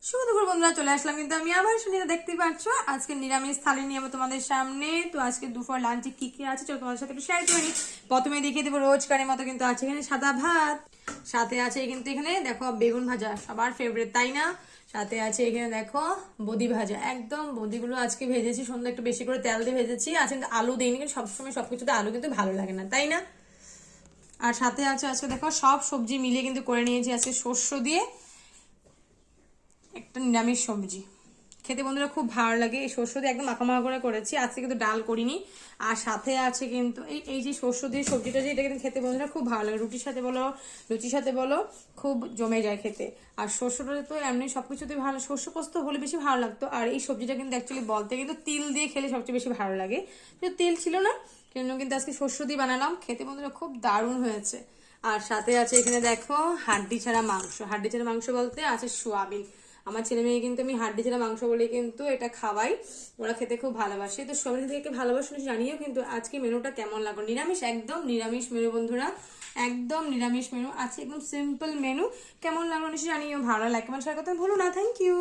শুভ দুপুর বন্ধুরা, চলে আসলাম কিন্তু আমি আবার শুনিয়ে দেখতে পাচ্ছ আজকে নিরামিষ থালি নিয়ে তোমাদের সামনে। তো আজকে দুপুর লাঞ্চে কি কি আছে চলো তোমাদের সাথে একটু শেয়ার করে নিই। প্রথমে দেখিয়ে দেবো রোজকারের মতো কিন্তু আছে এখানে সাদা ভাত, সাথে আছে কিন্তু এখানে দেখো বেগুন ভাজা, সবার ফেভারিট তাই না। সাথে আছে এখানে দেখো বদি ভাজা, একদম বদিগুলো আজকে ভেজেছি সন্ধ্যা একটু বেশি করে তেল দিয়ে ভেজেছি। আছে কিন্তু আলু দিইনি, কিন্তু সবসময় সবকিছুতে আলু কিন্তু ভালো লাগে না তাই না। আর সাথে আছে আজকে দেখো সব সবজি মিলিয়ে কিন্তু করে নিয়েছি আজকে শস্য দিয়ে একটা নিরামিষ সবজি। খেতে বন্ধুরা খুব ভালো লাগে, এই শস্য দিয়ে একদম মাখা করে করেছি আজকে, কিন্তু ডাল করিনি। আর সাথে আছে কিন্তু এই এই যে শস্য দিয়ে সবজিটা, যে এটা কিন্তু খেতে বন্ধুরা খুব ভালো লাগে, রুটির সাথে বলো লুচির সাথে বলো খুব জমে যায় খেতে। আর শস্যটা তো এমনি সবকিছুতে ভালো, শস্য পোস্ত হলে বেশি ভালো লাগতো। আর এই সবজিটা কিন্তু অ্যাকচুয়ালি বলতে কিন্তু তিল দিয়ে খেলে সবচেয়ে বেশি ভালো লাগে, কিন্তু তেল ছিল না কিন্তু আজকে শস্য দিয়ে বানালাম। খেতে বন্ধুরা খুব দারুণ হয়েছে। আর সাথে আছে এখানে দেখো হাড্ডি ছাড়া মাংস, হাড্ডি ছাড়া মাংস বলতে আছে সোয়াবিন। আমার ছেলে মেয়ে কিন্তু আমি হাড্ডি ছাড়া মাংস বলে কিন্তু এটা খাওয়াই, ওরা খেতে খুব ভালোবাসে। তো সবাই থেকে ভালোবাসা জানিও কিন্তু আজকে মেনুটা কেমন লাগলো। নিরামিষ, একদম নিরামিষ মেনু বন্ধুরা, একদম নিরামিষ মেনু আছে, একদম সিম্পল মেনু। কেমন লাগলো নিশ্চয়ই জানিও, ভালো লাগে কমেন্ট শেয়ার করতে ভুলো না। Thank you.